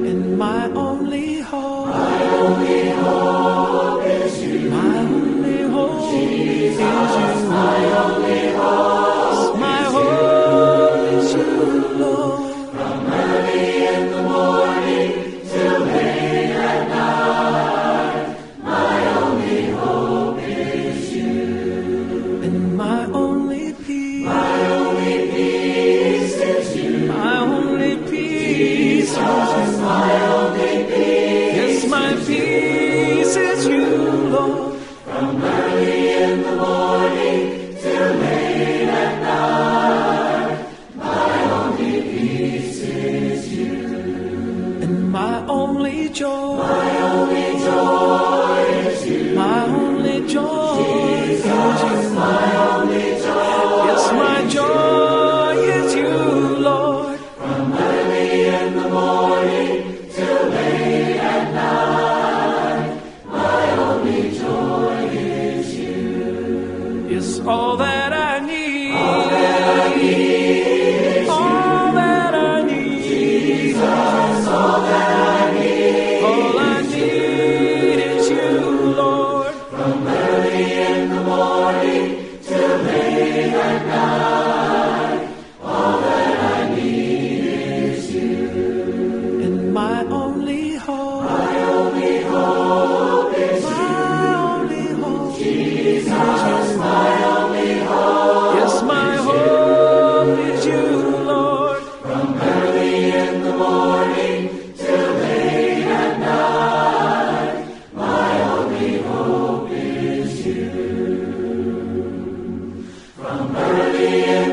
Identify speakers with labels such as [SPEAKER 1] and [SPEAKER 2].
[SPEAKER 1] And my only hope, my only hope is you. My only hope Jesus, is you. My only hope, my hope is you, Lord. From early in the morning till late at night, my only hope is you. And my only peace, my only peace is you. My only peace is you. My only peace, yes, my peace is you, Lord. From early in the morning till late at night, my only peace is you. And my only joy, my only joy is you. My only joy Jesus, is you. My only joy, yes, my joy is you, Lord. From early in the morning till late at night, my only joy is you. It's all that I need. All that I need. All that I need. Jesus, all that I need. All I need is you, Lord. From early in the morning till late at night, all that I need is you. And my only hope, my only hope is you. My only hope, Jesus, my only hope. Yes, my hope is you, Lord. From early in the morning till late at night, my only hope is you. From early in